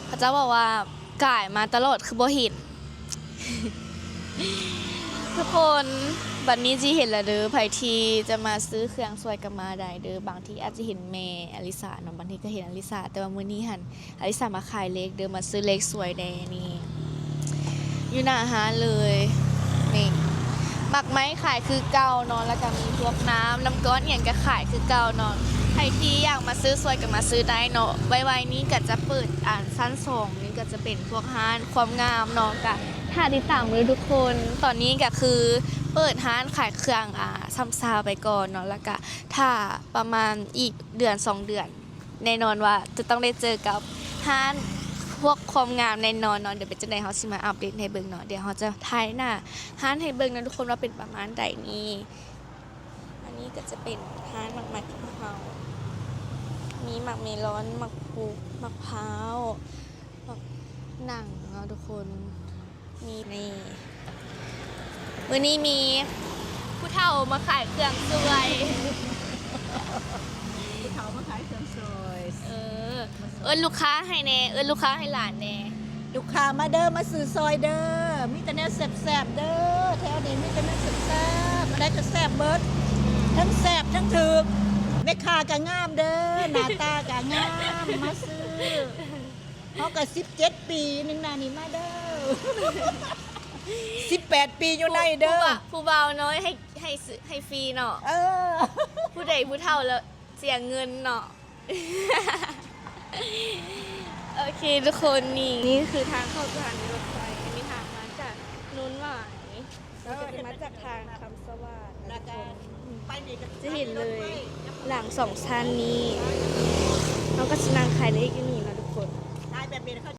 เขาจะบอกว่าก่ายมาตลอดคือบ่เห็น ทุกคนบัดนี้จีเห็นแล้วเด้อไผที่จะมาซื้อเครื่องสวยกับมาได้เด้อบางทีอาจจะเห็นแม่อลิสาเนาะบางทีก็เห็นอลิสาแต่ว่ามื้อนี้หันอลิสามาขายเล็กเด้อมาซื้อเล็กสวยแดนี่อยู่หน้าร้านเลยนี่มักไม้ขายคือเก่าเนาะแล้วก็มีพวกน้ำก้อนอย่างก็ขายคือเก่าเนาะใครที่อยากมาซื้อสวยก็มาซื้อได้เนาะไวๆนี้ก็จะเปิดชั้น2นี่ก็จะเป็นพวกร้านความงามเนาะก็ถ้าติดตามเลยทุกคนตอนนี้ก็คือเปิดร้านขายเครื่องซัมซาไปก่อนเนาะแล้วก็ถ้าประมาณอีกเดือน2 เดือนแน่นอนว่าจะต้องได้เจอกับร้านพวกความงามแน่นอนเนาะเดี๋ยวเป็นจังได๋เฮาสิมาอัปเดตให้เบิ่งเนาะเดี๋ยวเฮาจะถ่ายหน้าร้านให้เบิ่งนะทุกคนว่าเป็นประมาณใดนี่อันนี้ก็จะเป็นร้านหมักของเฮามีหมักเมลอนหมักพุกมะพร้าวหมักหนังเนาะทุกคนมีนี่วันนี้มีผู้เฒ่ามาขายเครื่องสวย ผู้เฒ่ามาขายเครื่องซอย ลูกค้าให้แน่ลูกค้าให้หลานแน่ ลูกค้ามาเด้อมาซื้อซอยเด้อมีแต่แนวแซ่บๆเด้อแถวนี้มีแต่แนวแซ่บๆอะไรก็แซ่บเบิดทั้งแซ่บทั้งถึกแม่ค้าก็งามเด้อหน้าตาก็งามมาซื้อเฮาก็17 ปีนึงน่ะนี่มาเด้อ18 ปีอยู่ในเด้อ ผู้เบาน้อยให้ฟรีเนาะ เออ ผู้ใดผู้เฒ่าแล้วเสียเงินเนาะ โอเคทุกคนนี่คือทางเข้าสถานีรถไฟอันนี้ทางมาจากนุ่นหวายเราจะมาจากทางคำสวัสดิ์ แล้วก็ไปนี่ก็ จะเห็นเลยหลัง2 ชั้นนี้เราก็จะนั่งขายเลขอยู่นี่นะทุกคน ได้แบบนี้เขา